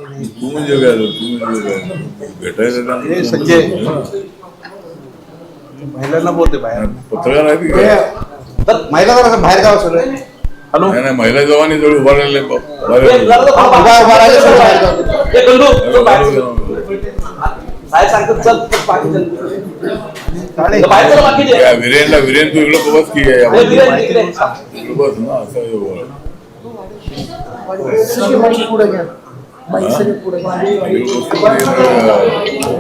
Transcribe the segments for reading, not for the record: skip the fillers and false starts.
तू म्हणजे काय भेटायला हे संजय महिलांना बोलते बाहेर पत्रकार आहे की काय? तर महिला जरा बाहेर गाव सगळं. हॅलो नाही महिला जवानी जवळ उभा राहिले वीरेन तू इकडं बस की इकडं बस ना असं पुढे घ्या सगळे पुढे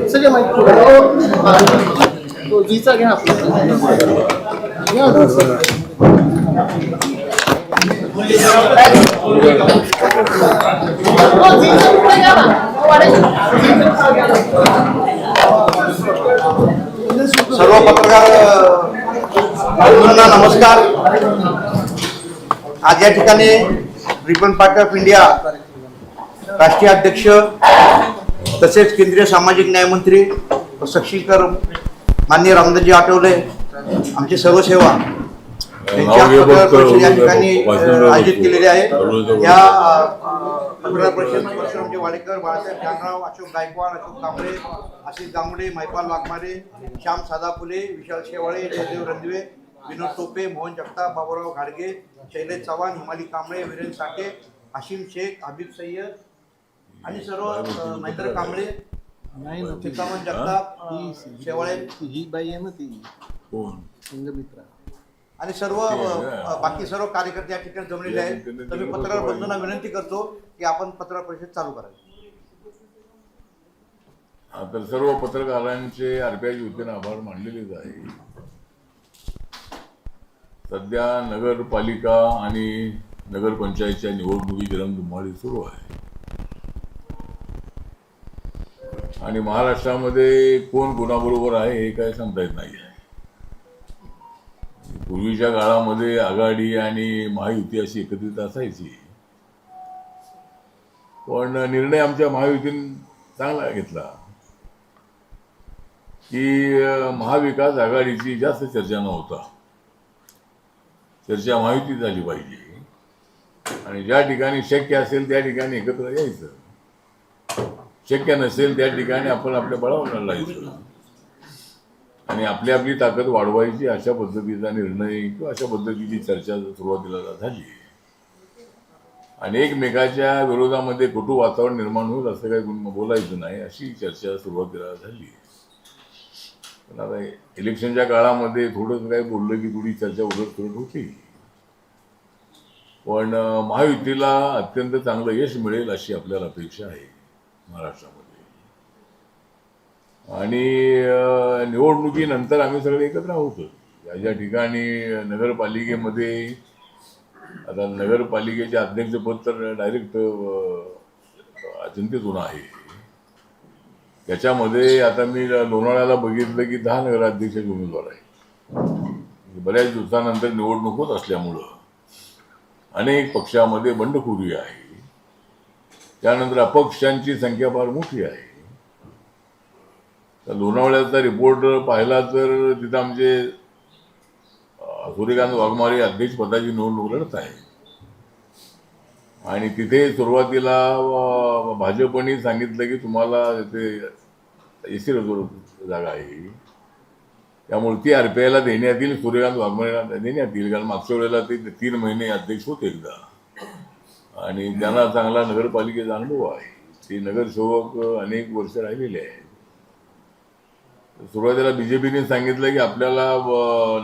सगळे माहिती पुढे जीचा घ्या सर्व पत्रकार बंधूंना नमस्कार. आज या ठिकाणी रिपन पार्टी ऑफ इंडिया राष्ट्रीय अध्यक्ष तसेच केंद्रीय सामाजिक न्याय मंत्री व सक्षमीकरण माननीय रामदासजी आठवले आमचे सर्व सेवा यांच्या पत्रकार परिषद या ठिकाणी आयोजित केलेले आहे. या पत्रकार परिषद परशुरामजी वाडेकर, बाळासाहेब जानराव, अशोक गायकवाड, अशोक कांबळे, आशिष गांगुडे, महिपाल वाघमारे, श्याम सादा फुले, विशाल शेवाळे, जयदेव रणदिवे, विनोद टोपे, मोहन जगताप, बाबूराव घाडगे, शैलेश चव्हाण, हिमाली कांबळे, वीरेन साठे, हाशिम शेख, हबीब सय्यद आणि सर्व महेंद्र कांबळे, चित्तामन जगताप, शेवाळे ही बाई आहे ना ती संघमित्रा आणि सर्व बाकी सर्व कार्यकर्ते या ठिकाणी जमलेले आहेत. तर मी पत्रकार बंधूंना विनंती करतो की आपण पत्रकार परिषद चालू करावी. तर सर्व पत्रकारांचे आरपीआयच्या वतीने आभार मानलेलेच आहे. सध्या नगरपालिका आणि नगरपंचायतच्या निवडणुकीची रणधुमाळी सुरू आहे आणि महाराष्ट्रामध्ये कोण कोणाबरोबर आहे हे काय सांगता येत नाही. पूर्वीच्या काळामध्ये आघाडी आणि महायुती अशी एकत्रित असायची, पण निर्णय आमच्या महायुतीने चांगला घेतला की महाविकास आघाडीची जास्त चर्चा नव्हता, चर्चा महायुतीत झाली पाहिजे आणि ज्या ठिकाणी शक्य असेल त्या ठिकाणी एकत्र यायचं, शक्य नसेल त्या ठिकाणी आपण आपल्या बळावर लढायचं आणि आपली आपली ताकद वाढवायची अशा पद्धतीचा निर्णय किंवा अशा पद्धतीची चर्चा सुरुवातीला झाली आणि एकमेकाच्या विरोधामध्ये कुटू वातावरण निर्माण होईल असं काही बोलायचं नाही अशी चर्चा सुरुवातीला झाली. पण आता इलेक्शनच्या काळामध्ये थोडंसं काही बोललं की थोडी चर्चा उलटसुलट होती, पण महायुतीला अत्यंत चांगलं यश मिळेल अशी आपल्याला अपेक्षा आहे महाराष्ट्रामध्ये. आणि निवडणुकीनंतर आम्ही सगळे एकत्र आहोत. या ज्या ठिकाणी नगरपालिकेमध्ये आता नगरपालिकेचे अध्यक्षपद तर डायरेक्ट जनतेतून आहे. त्याच्यामध्ये आता मी लोणावळ्याला बघितलं की 10 नगराध्यक्षाचे उमेदवार आहे. बऱ्याच दिवसानंतर निवडणूक होत असल्यामुळं अनेक पक्षामध्ये बंडखोरी आहे. त्यानंतर अपक्षांची संख्या फार मोठी आहे. तर लोणावळ्याचा रिपोर्ट पाहिला तर तिथं आमचे सूर्यकांत वाघमारे अध्यक्षपदाची निवडणूक लढत आहे आणि तिथे सुरुवातीला भाजपने सांगितलं की तुम्हाला तिथे एसी रिझर्व्ह जागा आहे, त्यामुळे ती आरपीआयला देण्यात येईल, सूर्यकांत वाघमारेला देण्यात येईल. कारण मागच्या वेळेला ते 3 महिने अध्यक्ष होते एकदा आणि त्यांना चांगला नगरपालिकेचा अनुभव आहे. ते नगरसेवक अनेक वर्ष राहिलेले आहेत. सुरुवातीला बीजेपीने सांगितलं की आपल्याला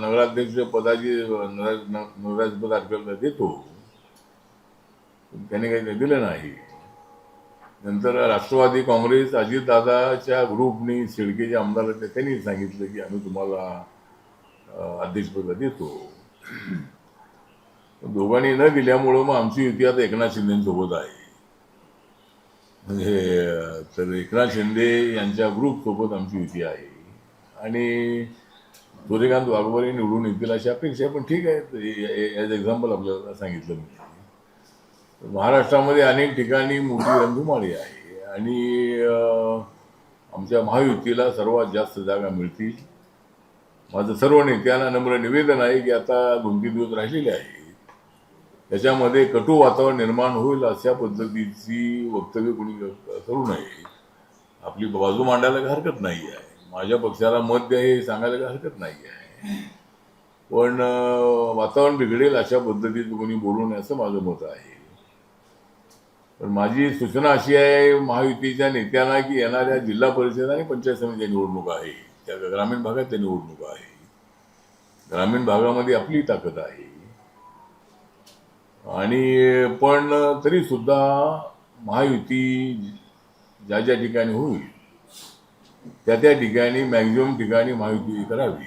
नगराध्यक्ष पदाची नगराध्यक्षपद आरपीआयला देतो, त्याने काही दिलं नाही. नंतर राष्ट्रवादी काँग्रेस अजितदादाच्या ग्रुपनी शेळकेचे आमदार त्यांनी सांगितलं की आम्ही तुम्हाला अध्यक्षपद देतो. दोघांनी न दिल्यामुळं मग आमची युती आता एकनाथ शिंदेसोबत आहे. म्हणजे तर एकनाथ शिंदे यांच्या ग्रुपसोबत आमची युती आहे आणि सूर्यकांत वाघमारे निवडून येतील अशी अपेक्षा आहे. पण ठीक आहे, ॲज एक्झाम्पल आपल्याला सांगितलं मी. महाराष्ट्रामध्ये अनेक ठिकाणी मोठी रणधुमाळी आहे आणि आमच्या महायुतीला सर्वात जास्त जागा मिळतील. माझं सर्व नेत्यांना नम्र निवेदन आहे की आता 2-3 दिवस राहिलेले आहेत, त्याच्यामध्ये कटू वातावरण निर्माण होईल अशा पद्धतीची वक्तव्य कोणी करू नये. आपली बाजू मांडायला काही हरकत नाही आहे, माझ्या पक्षाला मत द्या हे सांगायला काही हरकत नाही आहे, पण वातावरण बिघडेल अशा पद्धतीचं कोणी बोलू नये असं माझं मत आहे. पण माझी सूचना अशी आहे महायुतीच्या नेत्यांना की येणाऱ्या जिल्हा परिषद आणि पंचायत समितीच्या निवडणुका आहे, त्या ग्रामीण भागातल्या निवडणुका आहे. ग्रामीण भागामध्ये आपली ताकद आहे आणि पण तरी सुद्धा महायुती ज्या ज्या ठिकाणी होईल त्या ठिकाणी मॅक्झिमम ठिकाणी महायुती करावी.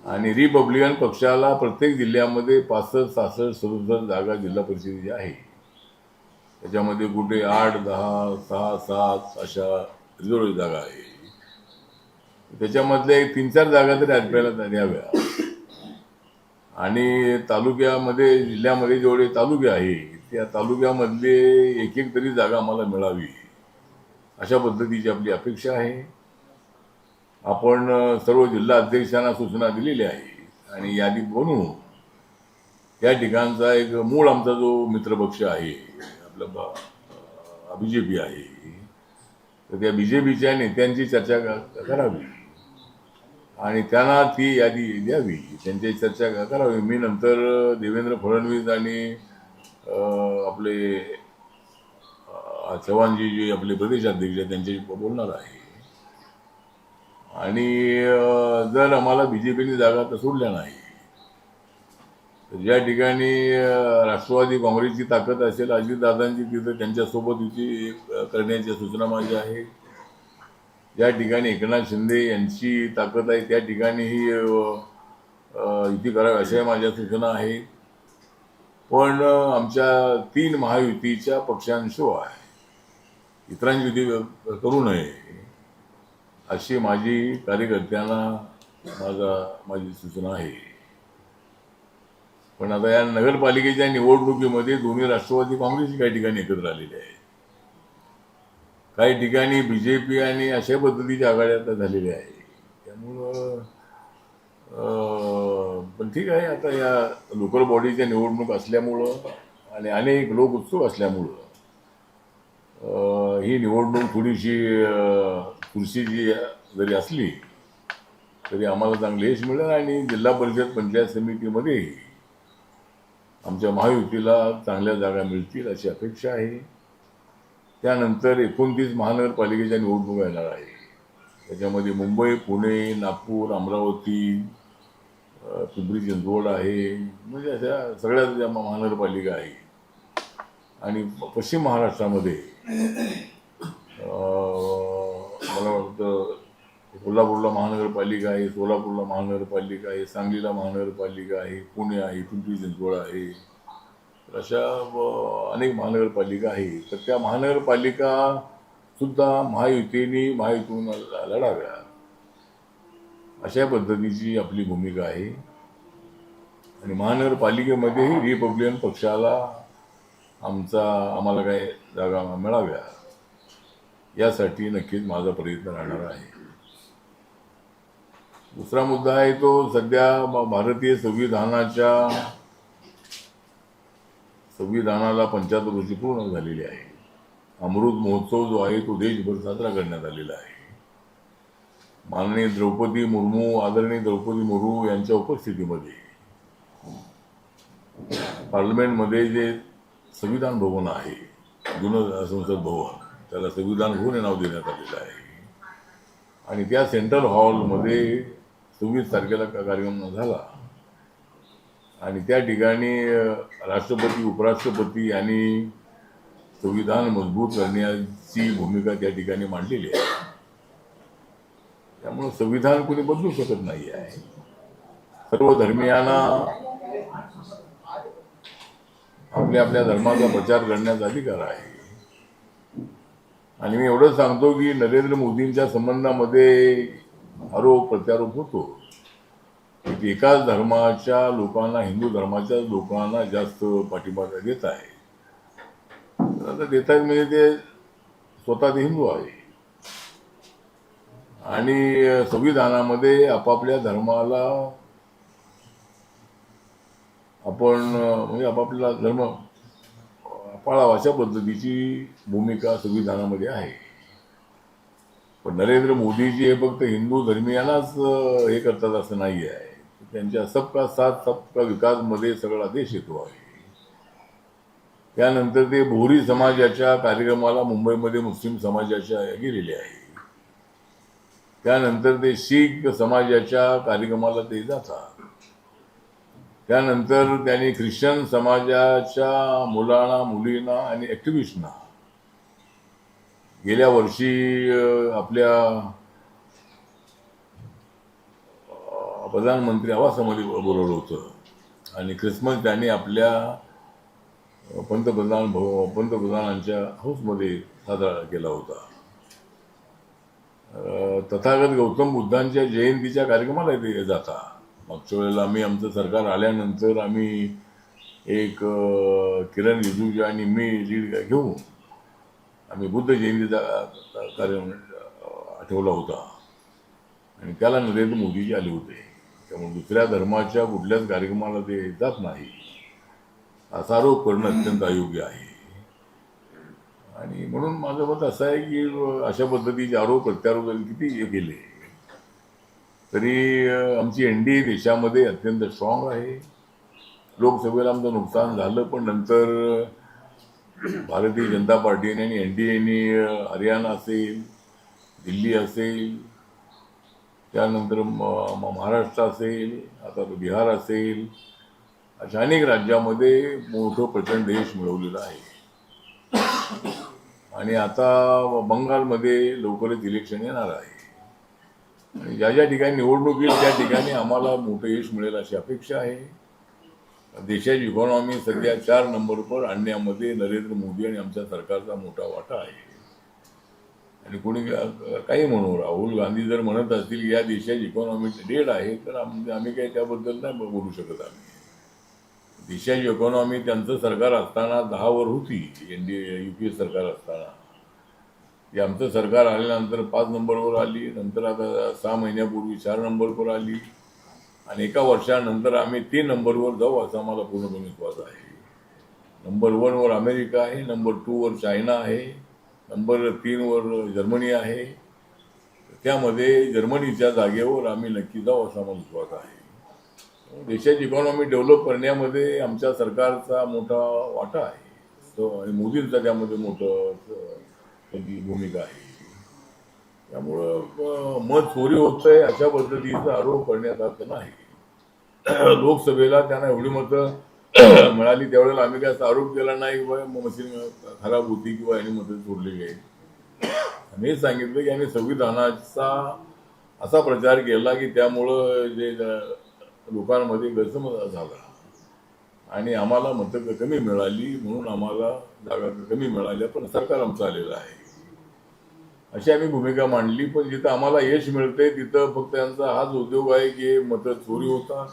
आणि रिपब्लिकन पक्षाला प्रत्येक जिल्ह्यामध्ये 65, 66, 67 जागा जिल्हा परिषदेच्या आहे. त्याच्यामध्ये कुठे 8, 10, 6, 7 अशा रिझर्व्ह जागा आहे. त्याच्यामधल्या 3-4 जागा तरी आपल्याला द्याव्या. आणि तालुक्यामध्ये जिल्ह्यामध्ये जेवढे तालुके आहे त्या तालुक्यामधले एक तरी जागा आम्हाला मिळावी अशा पद्धतीची आपली अपेक्षा आहे. आपण सर्व जिल्हा अध्यक्षांना सूचना दिलेल्या आहे आणि यादी बनवून त्या ठिकाणचा एक मूळ आमचा जो मित्रपक्ष आहे आपला BJP आहे, तर त्या BJPच्या नेत्यांची चर्चा करावी आणि त्यांना ती यादी द्यावी, त्यांची चर्चा करावी. मी नंतर देवेंद्र फडणवीस आणि आपले चव्हाणजी जे आपले प्रदेशाध्यक्ष आहेत त्यांच्याशी बोलणार आहे. आणि जर आम्हाला BJPने जागा तर सोडल्या नाही, तर ज्या ठिकाणी राष्ट्रवादी काँग्रेसची ताकद असेल अजितदादांची तिथं त्यांच्यासोबत युती करण्याच्या सूचना माझ्या आहे. ज्या ठिकाणी एकनाथ शिंदे यांची ताकद आहे त्या ठिकाणीही युती करावी अशा माझ्या सूचना आहेत. पण आमच्या 3 महायुतीच्या पक्षांशिवाय इतरांची युती करू नये अशी माझी कार्यकर्त्यांना माझी सूचना आहे. पण आता या नगरपालिकेच्या निवडणुकीमध्ये दोन्ही राष्ट्रवादी काँग्रेसची काही ठिकाणी एकत्र आलेले आहेत, काही ठिकाणी BJP आणि अशा पद्धतीच्या आघाड्या आता झालेल्या आहे. त्यामुळं पण ठीक आहे, आता या लोकल बॉडीच्या निवडणूक असल्यामुळं आणि अनेक लोक उत्सुक असल्यामुळं ही निवडणूक थोडीशी खुर्चीची जरी असली तरी आम्हाला चांगले यश मिळेल आणि जिल्हा परिषद पंचायत समितीमध्येही आमच्या महायुतीला चांगल्या जागा मिळतील अशी अपेक्षा आहे. त्यानंतर 29 महानगरपालिकेच्या निवडणुका येणार आहे. त्याच्यामध्ये मुंबई, पुणे, नागपूर, अमरावती, पिंपरी चिंचवड आहे, म्हणजे अशा सगळ्या ज्या महानगरपालिका आहे. आणि पश्चिम महाराष्ट्रामध्ये मला वाटतं कोल्हापूरला महानगरपालिका आहे, सोलापूरला महानगरपालिका आहे, सांगलीला महानगरपालिका आहे, पुणे आहे, पिंपरी चिंचवड आहे, अशा अनेक महानगरपालिका आहे. तर त्या महानगरपालिका सुद्धा महायुतीतून लढाव्या अशा पद्धतीची आपली भूमिका आहे. आणि महानगरपालिकेमध्येही रिपब्लिकन पक्षाला आम्हाला काही जागा मिळाव्या यासाठी नक्कीच माझा प्रयत्न राहणार आहे. दुसरा मुद्दा आहे तो सध्या भारतीय संविधानाला 75 वर्षे पूर्ण झालेली आहे. अमृत महोत्सव जो आहे तो देशभर साजरा करण्यात आलेला आहे. माननीय आदरणीय द्रौपदी मुर्मू यांच्या उपस्थितीमध्ये पार्लमेंटमध्ये जे संविधान भवन आहे, जुनं संसद भवन, त्याला संविधान भवन हे नाव देण्यात आलेलं आहे. आणि त्या सेंट्रल हॉलमध्ये 26 तारखेला कार्यक्रम झाला आणि त्या ठिकाणी राष्ट्रपती, उपराष्ट्रपती यांनी संविधान मजबूत करण्याची भूमिका त्या ठिकाणी मांडलेली आहे. त्यामुळे संविधान कोणी बदलू शकत नाही आहे. सर्व धर्मियांना आपल्या आपल्या धर्माचा प्रचार करण्याचा अधिकार आहे. आणि मी एवढं सांगतो की नरेंद्र मोदींच्या संबंधामध्ये आरोप प्रत्यारोप होतो की एकाच धर्माच्या लोकांना, हिंदू धर्माच्या लोकांना जास्त पाठिंबा देत आहे. आता देत आहेत म्हणजे ते स्वतः ते हिंदू आहे आणि संविधानामध्ये आपापल्या धर्माला आपण म्हणजे आपापला धर्म पाळावा अशा पद्धतीची भूमिका संविधानामध्ये आहे. पण नरेंद्र मोदीजी हे फक्त हिंदू धर्मियांनाच हे करतात असं नाही आहे. त्यांच्या सबका साथ सबका विकासमध्ये सगळा देश येतो आहे. त्यानंतर ते भोरी समाजाच्या कार्यक्रमाला मुंबईमध्ये मुस्लिम समाजाच्या गेलेले आहे. त्यानंतर ते शीख समाजाच्या कार्यक्रमाला ते जातात. त्यानंतर त्यांनी ख्रिश्चन समाजाच्या मुलांना मुलींना आणि ॲक्टिव्हिस्टना गेल्या वर्षी आपल्या प्रधानमंत्री आवासामध्ये बोलवलं होतं आणि ख्रिसमस त्यांनी आपल्या पंतप्रधानांच्या हाऊसमध्ये साजरा केला होता. तथागत गौतम बुद्धांच्या जयंतीच्या कार्यक्रमाला ते जातात. मागच्या वेळेला आमचं सरकार आल्यानंतर आम्ही एक किरण रिजिजू आणि मी लीड घेऊन आम्ही बुद्ध जयंतीचा कार्यक्रम आठवला होता आणि त्याला नरेंद्र मोदीजी आले होते. त्यामुळे दुसऱ्या धर्माच्या कुठल्याच कार्यक्रमाला ते जात नाही असा आरोप करणं अत्यंत अयोग्य आहे. आणि म्हणून माझं मत असं आहे की अशा पद्धतीचे आरोप प्रत्यारोप किती हे केले तरी आमची एनडीए देशामध्ये अत्यंत स्ट्रॉंग आहे. लोकसभेला आमचं नुकसान झालं, पण नंतर भारतीय जनता पार्टीने आणि एनडीएने हरियाणा असेल, दिल्ली असेल, त्यानंतर महाराष्ट्र असेल, आता बिहार असेल, अशा अनेक राज्यामध्ये मोठं प्रचंड यश मिळवलेलं आहे. आणि आता बंगालमध्ये लवकरच इलेक्शन येणार आहे आणि ज्या ज्या ठिकाणी निवडणूक येईल त्या ठिकाणी आम्हाला मोठं यश मिळेल अशी अपेक्षा आहे. देशाची इकॉनॉमी सध्या 4 नंबरवर आणण्यामध्ये नरेंद्र मोदी आणि आमच्या सरकारचा मोठा वाटा आहे. आणि कोणी काही म्हणू, राहुल गांधी जर म्हणत असतील की या देशाची इकॉनॉमी डेड आहे तर आम्ही काही त्याबद्दल नाही बोलू शकत. आम्ही देशाची इकॉनॉमी त्यांचं सरकार असताना 10 वर होती, युपीए सरकार असताना. जे आमचं सरकार आल्यानंतर 5 नंबरवर आली, नंतर आता 6 महिन्यापूर्वी 4 नंबरवर आली आणि एका वर्षानंतर आम्ही 3 नंबरवर जाऊ असा आम्हाला पूर्णपणे विश्वास आहे. नंबर 1 वर अमेरिका आहे, नंबर 2 वर चायना आहे, नंबर 3 वर जर्मनी आहे. त्यामध्ये जर्मनीच्या जागेवर आम्ही नक्की जाऊ असा आम्हाला विश्वास आहे. देशाची इकॉनॉमी डेव्हलप करण्यामध्ये आमच्या सरकारचा मोठा वाटा आहे. आणि मोदींचा त्यामध्ये मोठं त्याची भूमिका आहे. त्यामुळं मत चोरी होत आहे अशा पद्धतीचा आरोप करण्यात अर्थ नाही. लोकसभेला त्यांना एवढी मतं मिळाली त्यावेळेला आम्ही काय असा आरोप केला नाही किंवा मशीन खराब होती किंवा यांनी मतं चोरलेली आहे. आम्ही सांगितलं की आम्ही संविधानाचा असा प्रचार केला की त्यामुळं जे लोकांमध्ये गैरसमज झाला आणि आम्हाला मतं कमी मिळाली म्हणून आम्हाला जागा कमी मिळाल्या, पण सरकार आमचं आलेलं आहे अशी आम्ही भूमिका मांडली. पण जिथं आम्हाला यश मिळते तिथं फक्त त्यांचा हाच उद्योग आहे की मतं चोरी होतात.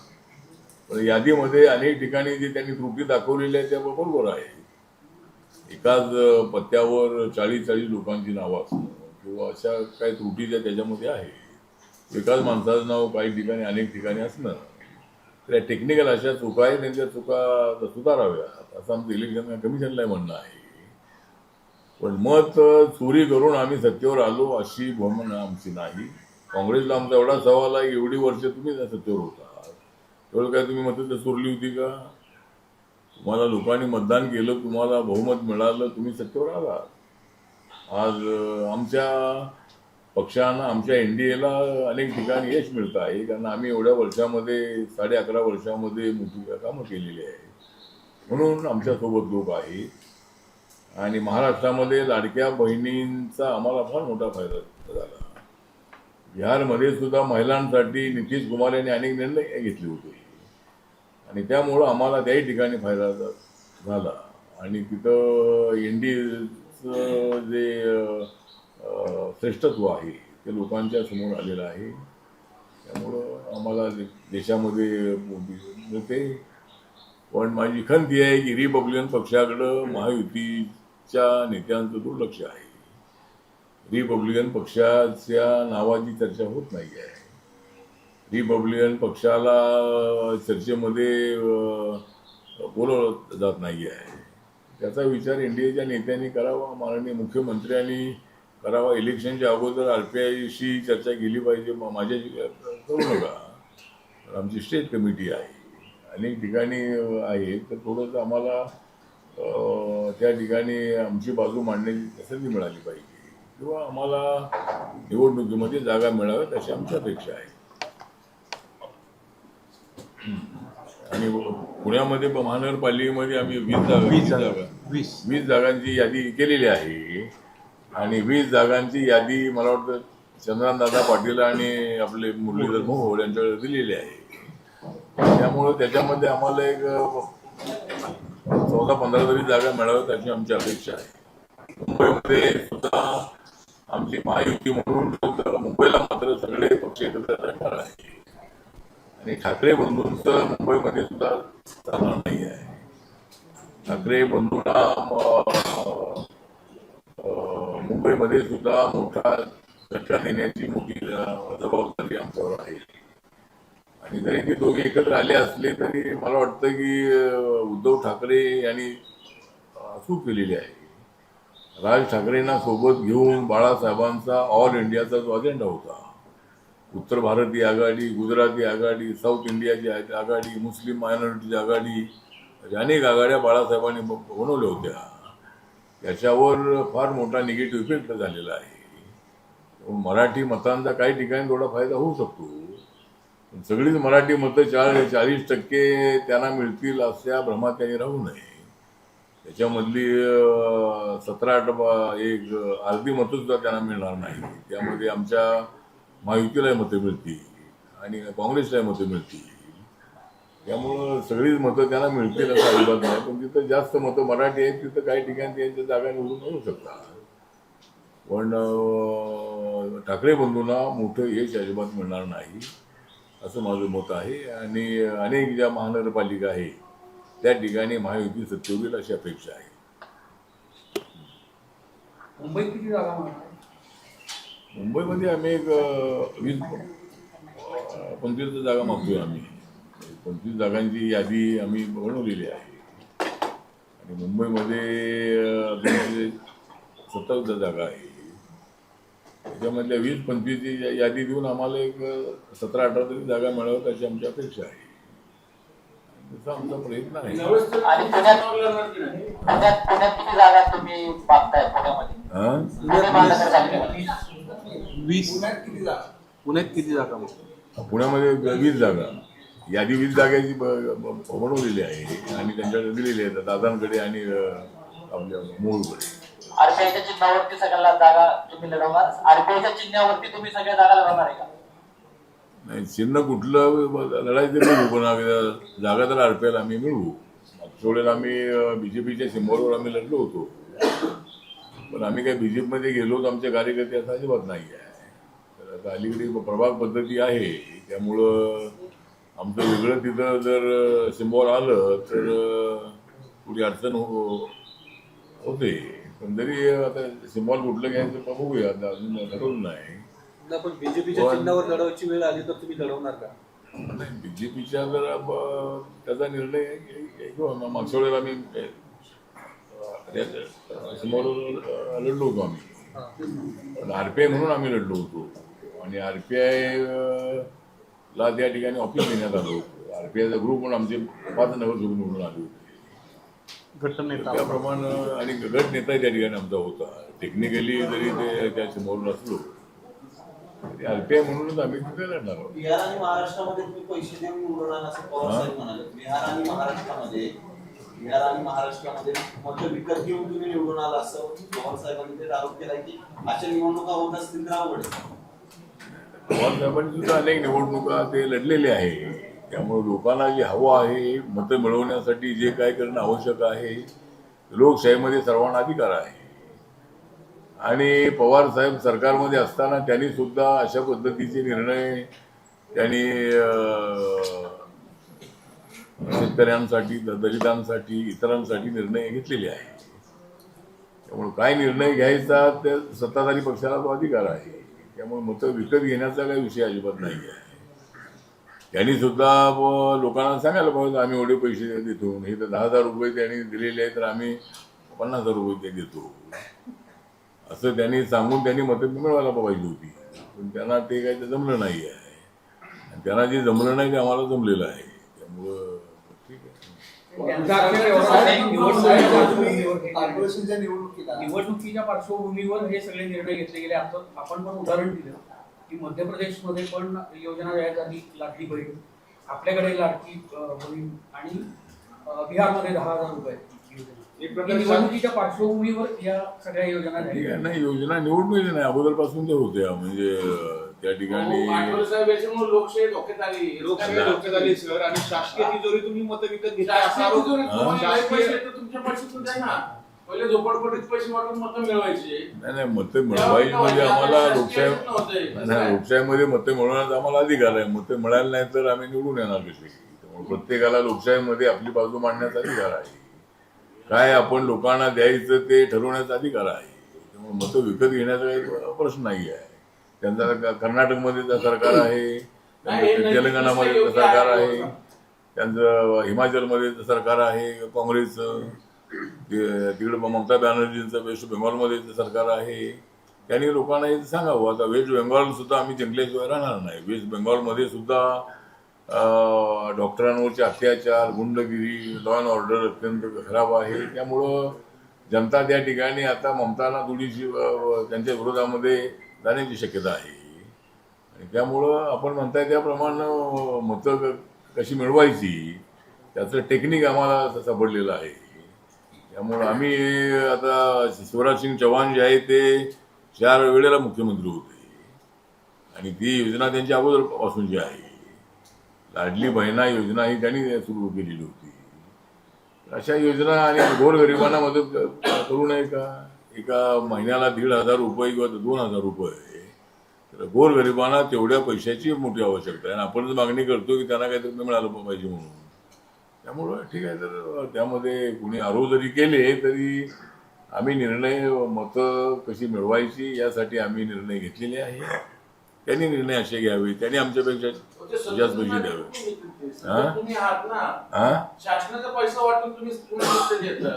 पण यादीमध्ये अनेक ठिकाणी जे त्यांनी त्रुटी दाखवलेली आहे त्या बरोबर आहे. एकाच पत्त्यावर 40 लोकांची नावं असणं किंवा अशा काही त्रुटी त्याच्यामध्ये आहे. एकाच माणसाचं नाव काही ठिकाणी अनेक ठिकाणी असणं, त्या टेक्निकल अशा चुका आहे, त्यांच्या चुका सुधाराव्यात असं आमचं इलेक्शन कमिशनला म्हणणं आहे. पण मत चोरी करून आम्ही सत्तेवर आलो अशी भूमिका आमची नाही. काँग्रेसला आमचा एवढा सवाल आहे, एवढी वर्ष तुम्ही सत्तेवर होता, तेवढं काय तुम्ही मतं चोरली होती का? तुम्हाला लोकांनी मतदान केलं, तुम्हाला बहुमत मिळालं, तुम्ही सत्तेवर आलात. आज आमच्या पक्षांना, आमच्या एनडीएला अनेक ठिकाणी यश मिळतं आहे कारण आम्ही एवढ्या वर्षामध्ये 11.5 वर्षामध्ये मोठी कामं केलेली आहे. म्हणून आमच्यासोबत लोक आहेत. आणि महाराष्ट्रामध्ये लाडक्या बहिणींचा आम्हाला फार मोठा फायदा झाला. बिहारमध्ये सुद्धा महिलांसाठी नितीश कुमार यांनी अनेक निर्णय घेतले होते आणि त्यामुळं आम्हाला त्याही ठिकाणी फायदा झाला. आणि तिथं एनडीएचं जे श्रेष्ठत्व आहे ते लोकांच्या समोर आलेलं आहे. त्यामुळं आम्हाला देशामध्ये मिळते. पण माझी खंती आहे की रिपब्लिकन पक्षाकडं महायुतीच्या नेत्यांचं दुर्लक्ष आहे. रिपब्लिकन पक्षाच्या नावाची चर्चा होत नाही आहे. रिपब्लिकन पक्षाला चर्चेमध्ये बोलवलं जात नाही आहे. त्याचा विचार इंडियाच्या नेत्यांनी करावा, माननीय मुख्यमंत्र्यांनी करावा. इलेक्शनच्या अगोदर RPIशी चर्चा केली पाहिजे. माझ्या करू नका, आमची स्टेट कमिटी आहे, अनेक ठिकाणी आहे, तर थोडंसं आम्हाला त्या ठिकाणी आमची बाजू मांडण्याची संधी मिळाली पाहिजे किंवा आम्हाला निवडणुकीमध्ये जागा मिळाव्यात अशी आमची अपेक्षा आहे. आणि पुण्यामध्ये महानगरपालिकेमध्ये आम्ही 20 जागांची यादी केलेली आहे आणि 20 जागांची यादी मला वाटतं चंद्रकांतदादा पाटील आणि आपले मुरलीधर मोहोळ यांच्याकडे दिलेली आहे. त्यामुळं त्याच्यामध्ये आम्हाला एक 14-15 तरी जागा मिळाव्यात अशी आमची अपेक्षा आहे. मुंबईमध्ये सुद्धा आमची महायुती म्हणून मुंबईला मात्र सगळे पक्ष एकत्र राहणार आहे आणि ठाकरे बंधूंचं मुंबईमध्ये सुद्धा चालणार नाही आहे. ठाकरे बंधूंना मुंबईमध्ये सुद्धा मोठा चर्चा देण्याची मोठी जबाबदारी आमच्यावर आहे. आणि जरी ते दोघे एकत्र आले असले तरी मला वाटतं की उद्धव ठाकरे यांनी चूक केलेली आहे. राज ठाकरेंना सोबत घेऊन बाळासाहेबांचा ऑल इंडियाचा जो अजेंडा होता, उत्तर भारतीय आघाडी, गुजराती आघाडी, साऊथ इंडियाची आघाडी, मुस्लिम मायनॉरिटीची आघाडी, अनेक आघाड्या बाळासाहेबांनी बनवल्या होत्या. त्याच्यावर फार मोठा निगेटिव्ह इफेक्ट झालेला आहे. मराठी मतांचा काही ठिकाणी थोडा फायदा होऊ शकतो, पण सगळीच मराठी मतं 40% त्यांना मिळतील अशा भ्रमात त्यांनी राहू नये. त्याच्यामधली 17-18 एक अर्धी मतं सुद्धा त्यांना मिळणार नाही. त्यामध्ये आमच्या महायुतीलाही मतं मिळतील आणि काँग्रेसलाही मतं मिळतील. त्यामुळं सगळीच मतं त्यांना मिळतील असं अजिबात नाही, पण जिथं जास्त मतं मराठी आहेत तिथं काही ठिकाणी त्यांच्या जागा निवडून येऊ शकतात. पण ठाकरे बंधूंना मोठं यश अजिबात मिळणार नाही असं माझं मत आहे. आणि अनेक ज्या महानगरपालिका आहे त्या ठिकाणी महायुती सत्तेवर येईल अशी अपेक्षा आहे. मुंबईत किती जागा म्हणतात? मुंबईमध्ये आम्ही एक 20-25 जागा मागतोय. आम्ही 25 जागांची यादी आम्ही बनवलेली आहे आणि मुंबईमध्ये 27 जागा आहे. त्याच्यामधल्या 20-25ची यादी देऊन आम्हाला एक 17-18 तरी जागा मिळाव्यात अशी आमची अपेक्षा आहे. तसा आमचा प्रयत्न आहे. आणि पुण्यात किती जागा तुम्ही मागताय पुण्यामध्ये? पुण्यात किती जागा मग? पुण्यामध्ये 20 जागा, यादी 20 जागाची बनवलेली आहे आणि त्यांच्याकडे दिलेली आहे दादांकडे आणि आपल्या मूळकडे. RPIच्या चिन्हावरती सगळ्या जागा तुम्ही लढवणार? RPIच्या चिन्हावरती तुम्ही सगळ्या जागा लढवणार आहे का? नाही, चिन्ह कुठलं लढायचं मिळवू, पण जागा तर RPIला आम्ही मिळवू. मागच्या वेळेला आम्ही BJPच्या सिम्बॉलवर आम्ही लढलो होतो, पण आम्ही काही BJPमध्ये गेलो तर आमचे कार्यकर्ते असं अजिबात नाही आहे. तर आता अलीकडे प्रभाग पद्धती आहे, त्यामुळं आमचं वेगळं तिथं जर सिम्बॉल आलं तर थोडी अडचण होते. पण जरी आता सिम्बॉल कुठलं घ्यायचं बघूया, अजून ठरवलं नाही. पण बीजेपीच्या चिन्हावर लढवायची वेळ आली तर तुम्ही लढवणार का? नाही, BJPच्या जर त्याचा निर्णय घेऊ. मागच्या वेळेला आम्ही सिम्बॉलवर लढलो होतो आम्ही, पण RPI म्हणून आम्ही लढलो होतो आणि RPI ला त्या ठिकाणी ऑफिस देण्यात आलं होतं. RPIचा ग्रुप म्हणून आमचे 5 नगरसेवक निवडून आले होते. त्याप्रमाणे आणि गट नेता त्या ठिकाणी आमचा होता. टेक्निकली जरी ते त्या समोर नसलो तरी RPI म्हणूनच आम्ही तिथे लढणार आहोत. बिहार आणि महाराष्ट्रामध्ये तुम्ही पैसे देऊन निवडून आला असं पवार साहेब म्हणाले. बिहार आणि महाराष्ट्रामध्ये मतं विकत घेऊन तुम्ही निवडून आला असं पवार साहेबांनी ते आरोप केलाय की अशा निवडणुका होत असतील तर अवघड आहे. पवार साहेबांनी सुद्धा अनेक निवडणुका ते लढलेले आहे. त्यामुळे लोकांना जे हवं आहे, मतं मिळवण्यासाठी जे काय करणं आवश्यक आहे, लोकशाहीमध्ये सर्वांना अधिकार आहे. आणि पवार साहेब सरकारमध्ये असताना त्यांनी सुद्धा अशा पद्धतीचे निर्णय त्यांनी शेतकऱ्यांसाठी, दलितांसाठी, इतरांसाठी निर्णय घेतलेले आहे. त्यामुळे काय निर्णय घ्यायचा त्या सत्ताधारी पक्षाला तो अधिकार आहे. त्यामुळे मतं विकत घेण्याचा काही विषय अजिबात नाही आहे. त्यांनी सुद्धा लोकांना सांगायला पाहिजे आम्ही एवढे पैसे देतो, हे तर 10,000 रुपये त्यांनी दिलेले आहेत तर आम्ही 50,000 रुपये ते देतो, असं त्यांनी सांगून त्यांनी मतं मिळवायला पाहिजे होती. पण त्यांना ते काही ते जमलं नाही आहे, आणि त्यांना जे जमलं नाही ते आम्हाला जमलेलं आहे. त्यामुळं ठीक आहे. त्यांचा अखेर व्यवसाय कॉर्पोरेशनच्या निवडणुकीला निवडणुकीच्या पार्श्वभूमीवर हे सगळे निर्णय घेतले गेले. आपण पण उदाहरण दिलं की मध्य प्रदेशमध्ये पण योजना जाहीर झाली, लाडकी बहीण, आपल्याकडे लाडकी बहीण, आणि बिहारमध्ये 10,000 रुपये योजना. निवडणुकीच्या पार्श्वभूमीवर या सगळ्या योजना ठीक जाहीर आहे. नाही, योजना निवडणुकीच्या नाही, अगोदरपासून ते होत्या. म्हणजे त्या ठिकाणी याच्यामुळे लोकशाही धोक्यात आली. लोकशाही धोक्यात आली सर, आणि शासकीय तिजोरी तुम्ही मतं विकत घेतली असा आरोप. तुमच्या पैशातून द्या ना. पहिले झोपडपट्टीत पैसे वाटून मतं मिळवायचे. नाही मतं मिळवायची म्हणजे आम्हाला लोकशाहीमध्ये मतं मिळवण्याचा आम्हाला अधिकार आहे. मतं मिळाली नाही तर आम्ही निवडून येणार कसे? त्यामुळे प्रत्येकाला लोकशाहीमध्ये आपली बाजू मांडण्याचा अधिकार आहे. काय आपण लोकांना द्यायचं ते ठरवण्याचा अधिकार आहे. त्यामुळे मतं विकत घेण्याचा काही प्रश्न नाही आहे. त्यांचा कर्नाटकमध्ये सरकार आहे, त्यांचं तेलंगणामध्ये सरकार आहे, त्यांचं हिमाचलमध्ये सरकार आहे काँग्रेसचं, तिकडे ममता बॅनर्जींचं वेस्ट बेंगॉलमध्ये सरकार आहे. त्यांनी लोकांना हे सांगावं. आता वेस्ट बेंगॉल सुद्धा आम्ही जिंकल्याशिवाय राहणार नाही. वेस्ट बेंगॉलमध्ये सुद्धा डॉक्टरांवरचे अत्याचार, गुंडगिरी, लॉ अँड ऑर्डर अत्यंत खराब आहे. त्यामुळं जनता त्या ठिकाणी आता ममताला थोडीशी त्यांच्या विरोधामध्ये जाण्याची शक्यता आहे. आणि त्यामुळं आपण म्हणताय त्याप्रमाणे मतं कशी मिळवायची त्याचं टेक्निक आम्हाला सापडलेलं आहे. त्यामुळं आम्ही आता शिवराज सिंग चौहान जे आहे ते 4 वेळेला मुख्यमंत्री होते, आणि ती योजना त्यांची अगोदरपासूनची आहे. लाडली बहिणा योजना ही त्यांनी सुरू केलेली होती. अशा योजना आणि गोरगरिबांना मदत करू नये का? एका महिन्याला 1,500 रुपये किंवा 2,000 रुपये, तर गोरगरिबांना तेवढ्या पैशाची मोठी आवश्यकता आहे, आणि आपण मागणी करतो की त्यांना काहीतरी मिळालं पाहिजे म्हणून. त्यामुळं ठीक आहे. तर त्यामध्ये कुणी आरोप जरी केले तरी आम्ही निर्णय मतं कशी मिळवायची यासाठी आम्ही निर्णय घेतलेले आहे. त्यांनी निर्णय असे घ्यावे, त्यांनी आमच्यापेक्षा जास्त पैसे द्यावे. तुम्ही आहात ना, हा शासनाचा पैसा वाटून तुम्ही घेतलं.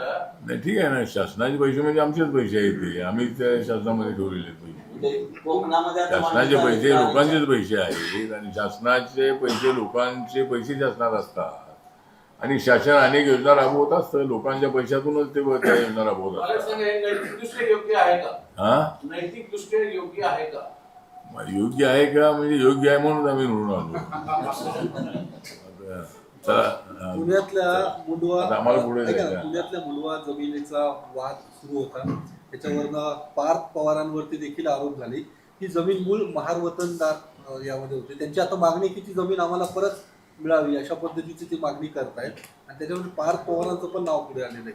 नाही, ठीक आहे ना. शासनाचे पैसे म्हणजे आमचेच पैसे आहेत, ते आम्ही त्या शासनामध्ये ठेवलेले आहेत पैसे. कोकणामध्ये आता शासनाचे पैसे लोकांचेच पैसे आहेत, आणि शासनाचे पैसे लोकांचे पैसे शासनात असतात, आणि शासन अनेक योजना राबवत असतं. लोकांच्या पैशातूनच ते त्या योजना राबवत मला असतात. सांगा, हे नैतिकदृष्ट्या योग्य आहे का? हा नैतिकदृष्ट्या योग्य आहे का? योग्य आहे का? म्हणजे योग्य आहे म्हणून आम्ही निवडून आलो. पुण्यातल्या मुंडवा आता आम्हाला पुढे ऐका ना, जायचं. पुण्यातल्या मुंडवा जमिनीचा वाद सुरू होता. त्याच्यावरनं पार्थ पवारांवरती देखील आरोप झाले की जमीन मूळ महार वतनदार यामध्ये होते. त्यांची आता मागणी की ती जमीन आम्हाला परत मिळावी अशा पद्धतीची ती मागणी करतायत, आणि त्याच्यामध्ये पार्थ पवारांचं पण नाव पुढे आलेलं आहे.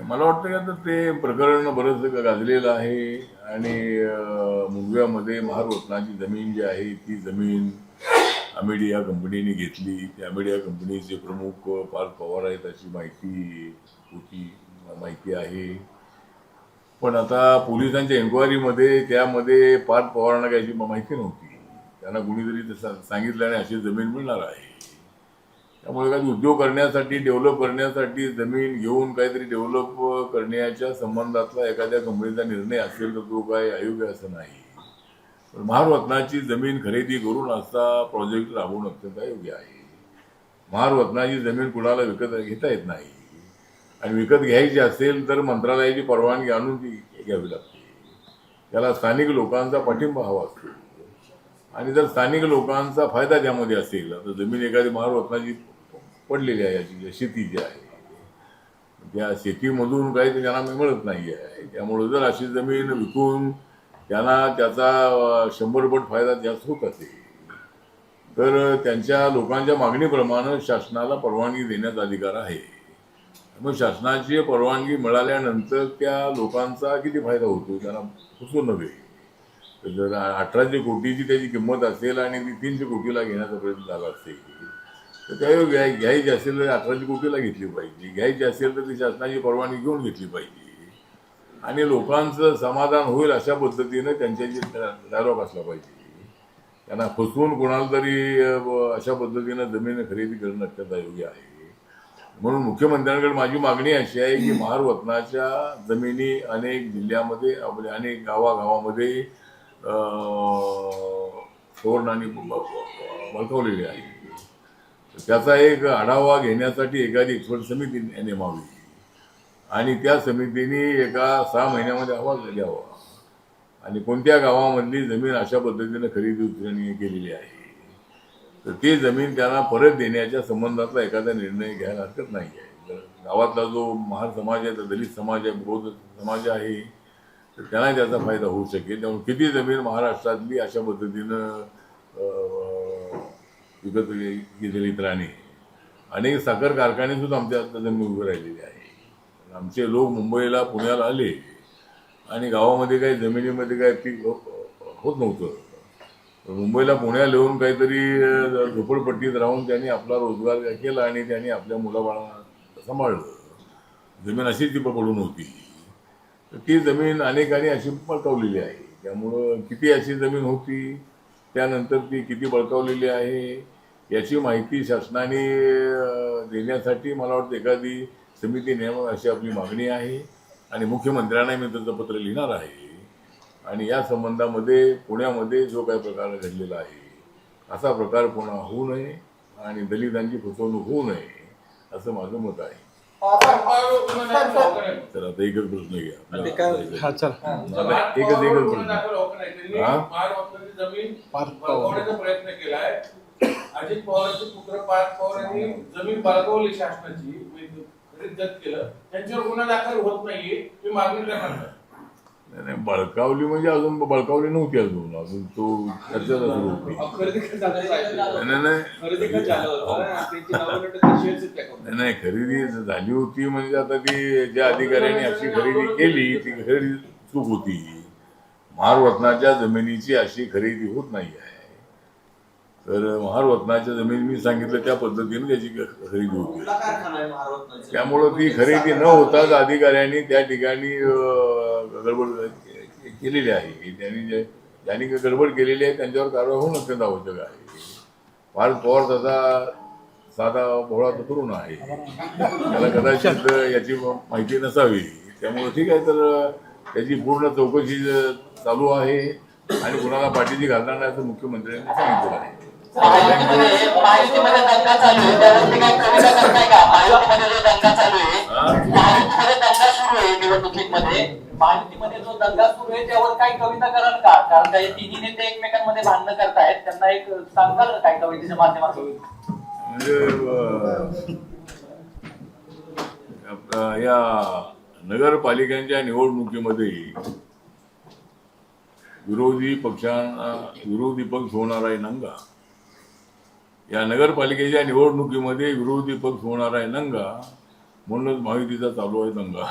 मला वाटतं का तर ते प्रकरण बरंच गाजलेलं आहे, आणि मुंडव्यामध्ये महार वतनाची जमीन जी आहे ती जमीन अमेडिया कंपनीने घेतली. त्या अमेडिया कंपनीचे प्रमुख पार्थ पवार आहेत अशी माहिती आहे. पण आता पोलिसांच्या एन्क्वायरीमध्ये त्यामध्ये पार्थ पवारांना काही माहिती नव्हती. त्यांना कुणीतरी सांगितल्याने अशी जमीन मिळणार आहे. त्यामुळे काही उद्योग करण्यासाठी, डेव्हलप करण्यासाठी जमीन घेऊन काहीतरी डेव्हलप करण्याच्या संबंधातला एखाद्या कंपनीचा निर्णय असेल तर तो काय अयोग्य असं नाही. पण महार वतनाची जमीन खरेदी करून असा प्रोजेक्ट राबवणं अत्यंत अयोग्य आहे. महार वतनाची जमीन कुणाला विकत घेता येत नाही, आणि विकत घ्यायची असेल तर मंत्रालयाची परवानगी आणून ती घ्यावी लागते. त्याला स्थानिक लोकांचा पाठिंबा हवा असतो, आणि जर स्थानिक लोकांचा फायदा त्यामध्ये असेल, तर जमीन एखादी महार वतनाची पडलेली आहे याची शेती जी आहे त्या शेतीमधून काही त्यांना मिळत नाही आहे. त्यामुळे जर अशी जमीन विकून त्यांना त्याचा 100 पट फायदा जास्त होत असेल तर त्यांच्या लोकांच्या मागणीप्रमाणे शासनाला परवानगी देण्याचा अधिकार आहे. मग शासनाची परवानगी मिळाल्यानंतर त्या लोकांचा किती फायदा होतो त्यांना फसवून नव्हे. तर जर 1800 कोटीची त्याची किंमत असेल आणि ती 300 कोटीला घेण्याचा प्रयत्न झाला असेल तर त्या घ्यायची असेल तर 1800 कोटीला घेतली पाहिजे. घ्यायची असेल तर ती शासनाची परवानगी घेऊन घेतली पाहिजे, आणि लोकांचं समाधान होईल अशा पद्धतीनं त्यांच्याशी डायलॉग असला पाहिजे. त्यांना फसवून कोणाला तरी अशा पद्धतीनं जमीन खरेदी करणं अत्यंत अयोग्य आहे. म्हणून मुख्यमंत्र्यांकडे माझी मागणी अशी आहे की महारवतनाच्या जमिनी अनेक जिल्ह्यामध्ये आपल्या अनेक गावागावामध्ये सुवर्णाने बळकावलेली आहे. त्याचा एक आढावा घेण्यासाठी एखादी एक्सपर्ट समिती नेमावी आणि त्या समितीने एका 6 महिन्यामध्ये अहवाल द्यावा आणि कोणत्या गावामधली जमीन अशा पद्धतीने खरेदी विक्री केलेली आहे तर ती जमीन त्यांना परत देण्याच्या संबंधातला एखादा निर्णय घ्यायला हरकत नाही आहे. गावातला जो महार समाज आहे, दलित समाज आहे, बौद्ध समाज आहे तर त्यांना त्याचा फायदा होऊ शकेल. त्यामुळे किती जमीन महाराष्ट्रातली अशा पद्धतीनं विकत घेतलेली इतरांनी अनेक साखर कारखाने सुद्धा आमच्या जमीन उभे राहिलेले आहे. आमचे लोक मुंबईला पुण्याला आले आणि गावामध्ये काही जमिनीमध्ये काही पीक होत नव्हतं. मुंबईला पुण्याला येऊन काहीतरी झोपडपट्टीत राहून त्यांनी आपला रोजगार केला आणि त्यांनी आपल्या मुलाबाळांना सांभाळलं. जमीन अशी ती पकडून होती तर ती जमीन अनेकांनी अशी बळकावलेली आहे. त्यामुळं किती अशी जमीन होती त्यानंतर ती किती बळकावलेली आहे याची माहिती शासनाने देण्यासाठी मला वाटतं एखादी समिती नेमावी अशी आपली मागणी आहे आणि मुख्यमंत्र्यांना मी त्याचं पत्र लिहिणार आहे. आणि या संबंधामध्ये पुण्यामध्ये जो काही प्रकार घडलेला आहे असा प्रकार पुन्हा होऊ नये आणि दलितांची फसवणूक होऊ नये असं माझं मत आहे. तर आता एकच प्रश्न घ्या. एकच प्रश्न जमीन बळकावण्याचा प्रयत्न केलाय. अजित पवारांचे पुत्र पार्थ पवार यांनी जमीन बळकावली शासनाची खरेदी जप्त केलं त्यांच्यावर गुन्हा दाखल होत नाहीये. मी मागणी करणार नाही बळकावली म्हणजे अजून बळकावली नव्हती अजून तो चर्चा सुरू होती. नाही खरेदी झाली होती म्हणजे आता ती ज्या अधिकाऱ्यांनी अशी खरेदी केली ती खरेदी चूक होती. महारवतनाच्या जमिनीची अशी खरेदी होत नाही आहे. तर महारवतनाच्या जमीन मी सांगितलं त्या पद्धतीने त्याची खरेदी होती. त्यामुळं ती खरेदी न होताच अधिकाऱ्यांनी त्या ठिकाणी गडबड केलेली आहे. ज्यांनी गडबड केलेली आहे त्यांच्यावर कारवाई होणं अत्यंत आवश्यक आहे. पार्थ पवार तसा साधा भोळा तरुण आहे त्याला कदाचित याची माहिती नसावी. त्यामुळे ठीक आहे तर त्याची पूर्ण चौकशी चालू आहे आणि कुणाला पाठीशी घालणार नाही असं मुख्यमंत्र्यांनी सांगितलं आहे. महायुतीमध्ये दंगा चालू आहे त्यावरती काही कविता करताय का? महायुतीमध्ये जो दंगा चालू आहे महायुतीमध्ये दंगा सुरू आहे निवडणुकीमध्ये महायुतीमध्ये जो दंगा सुरू आहे त्यावर काही कविता कराल का? कारण काही तिन्ही नेते एकमेकांमध्ये भांडणं करतायत त्यांना एक सांगाल का काही कवितेच्या माध्यमातून? म्हणजे या नगरपालिकांच्या निवडणुकीमध्ये विरोधी पक्ष होणार आहे नंगा. या नगरपालिकेच्या निवडणुकीमध्ये विरोधी पक्ष होणार आहे नंगा म्हणूनच महायुतीचा चालू आहे दंगा.